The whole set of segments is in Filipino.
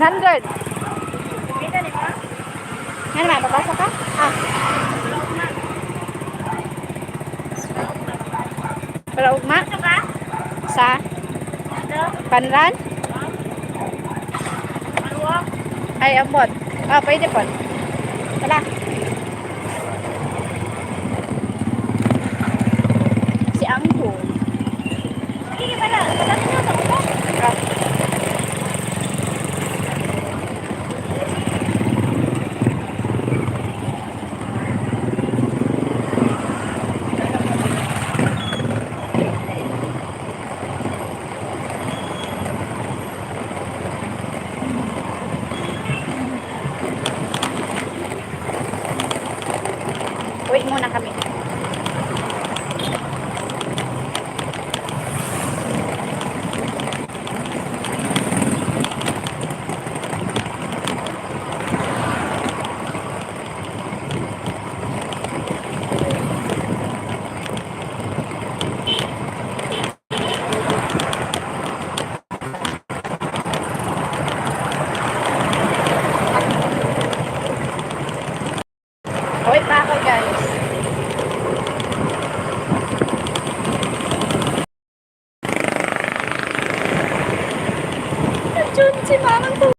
100. Yan na, babasa ka? Ah. Para ugma? Sa? Panran? Ay, ambot. Ah, pwede po. Tala. Si Angko. Hindi ba na? Pagkakit nyo sa upo? Ah. Wait muna kami. Wait pa ako, guys. Jun, si Manang po.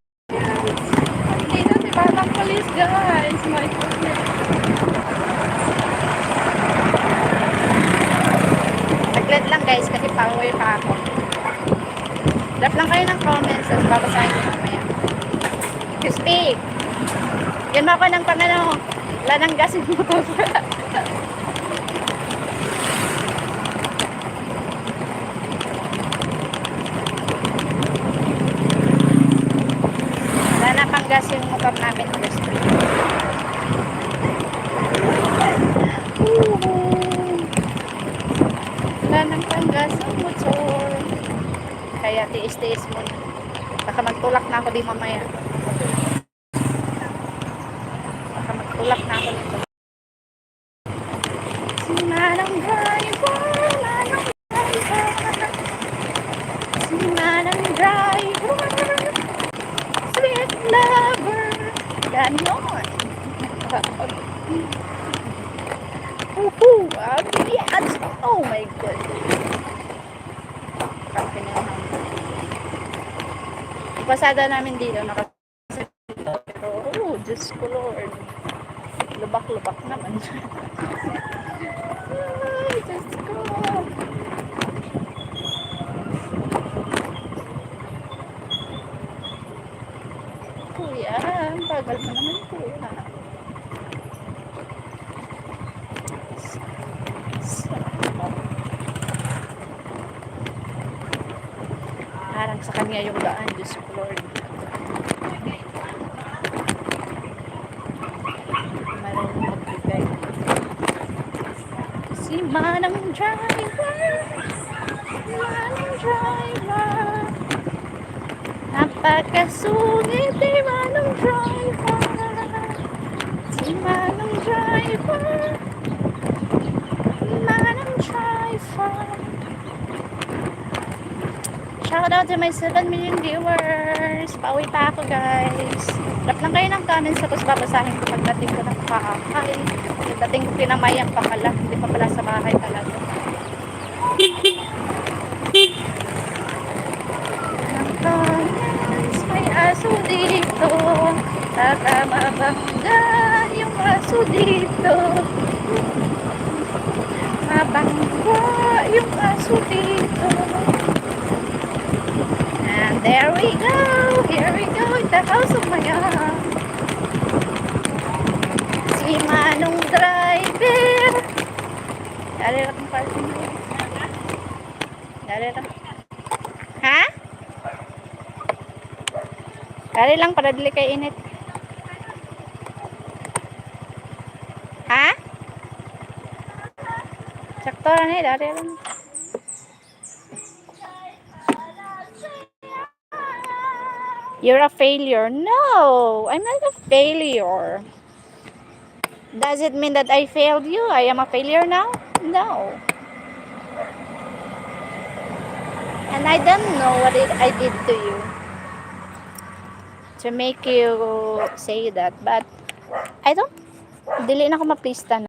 Dito si Manang Police, guys. My goodness. Taglit lang, guys, kasi pauwi pa ako. Drop lang kayo ng comments at babasahin ko mamaya. Crispy. Yan mo ako ng pangano. Wala nang gas yung motor. Wala na pang gas yung motor namin. Wala nang pang gas yung motor. Kaya tiis-tiis muna. Baka magtulak na ako di mamaya. Baka magtulak na ako nito. Si Manang Driver, Manang Driver. Si Manang Driver, sweet lover. Ganon. Yes. Oh my goodness. Kape na naman. Pasada namin dito, pero, oh, Diyos ko Lord. Lubak-lubak naman. Ay, Diyos ko. Kuya, ang bagal mo naman, kuya. Harang sa kanya yung daan, Diyos ko Lord. Marunong magbigay. Si Manang Driver, Manang Driver, napakasungit ni Manang Driver. Si Manang Driver, Manang Driver. Shout out to my 7 million viewers. Pauwi pa ako, guys. Drop lang kayo ng comments tapos babasahin ko pagdating ko ng bahay. Pagdating ko pinamayang pa pala. Hindi pa pala sa bahay talaga. Ng comments, may aso dito. Mabangga yung aso dito. Mabangga yung aso dito. And there we go. Here we go in the house of my aunt. Si Manong Driver. Dali lang ang parking mo. Dali lang. Ha? Dali lang para dili kay init. Ha? Sakto na eh. Dali lang. You're a failure. No, I'm not a failure. Does it mean that I failed you? I am a failure now? No. And I don't know what I did to you. to make you say that. But, I don't, dili na ako mapista na.